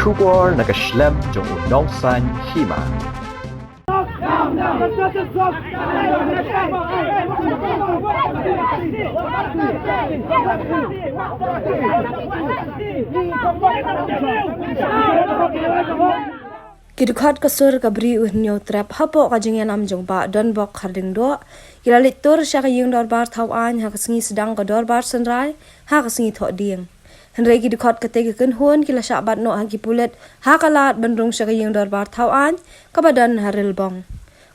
Schubor na Geschlemm jong unong san hima. Kidukhat kasur kabri uhnyo trap hapo kajingyan amjong ba don bok kharding do ilalit tur sya kaying dorbar thawan ha kasingi sedang ka dorbar senrai ha kasingi thok ding henrei kidukhat katege ken hon kila sya bat no ha kipulet ha kalat bandrung sya kaying dorbar thawan kabadan haril bong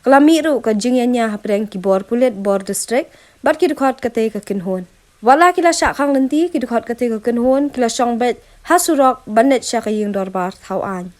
kelami ru kajingyan nya ha preng kibor pulet bor district bat kidukhat katege ken hon wala kila sya khang lenti kidukhat katege ken hon kila shong bet ha surok banet sya kaying dorbar thawan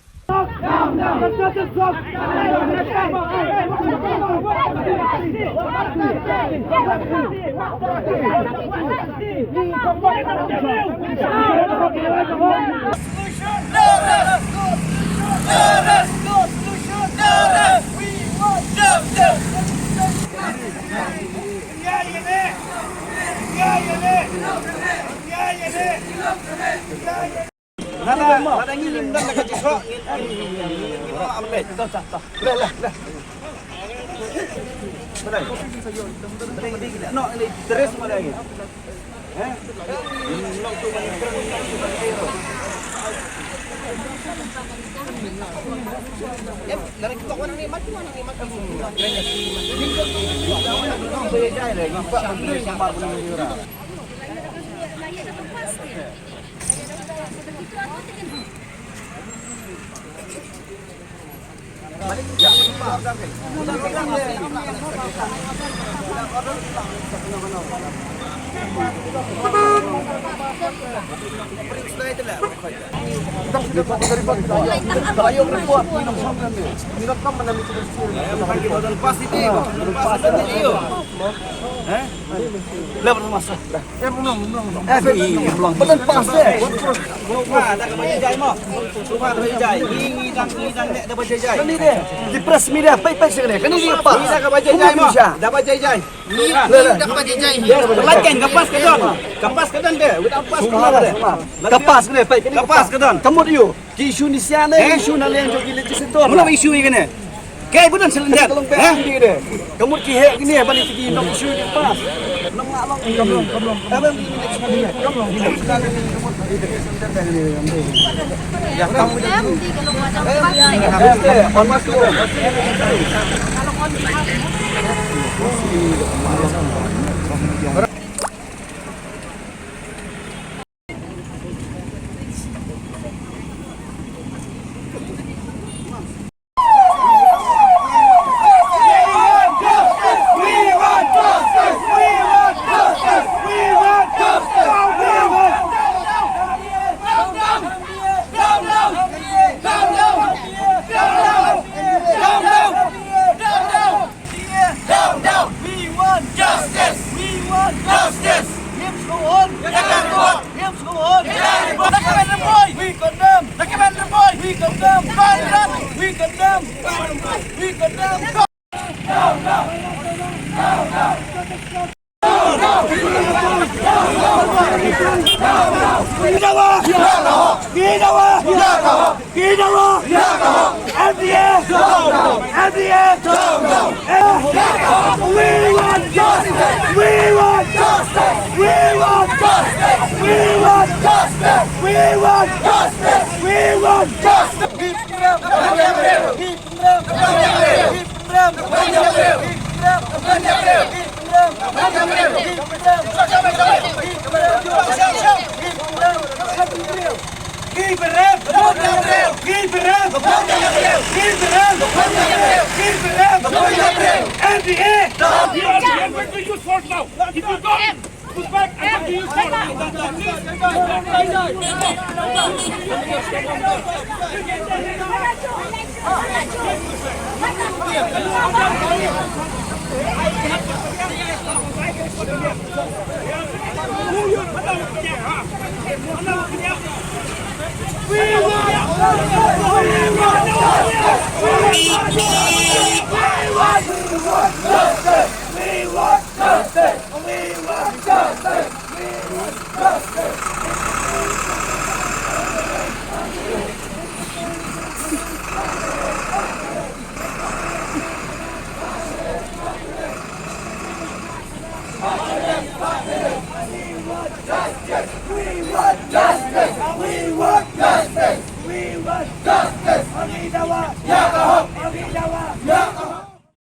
Ada ngilim dan nak jisok. Ini ambil. Dah. Lah. Benar. No, ini terus mana lagi? Nok tu mana dari kita orang ni mati kamu. Saya jai lagi. Pak menteri sambar punya jura. Di press media pai sekali. Kan ini apa? Bisa ke baca jai mo. Dah baca jai. Ni dah baca jai. Lakin kapas ke don dia. Udah pas ke. Kapas ke pai. Kapas ke don. Kamu dia. Ki isu ni siana isu na len jogi le situ. Mana isu ini kene? Kai budan selendar. Kamu ki he gini balik ki nok isu ni pas. Nok long. Kablong. Abang ini sekali. Kablong. Ya kamu Justice! We want justice! Ang idawa! Ya kahok! Ang idawa! Ya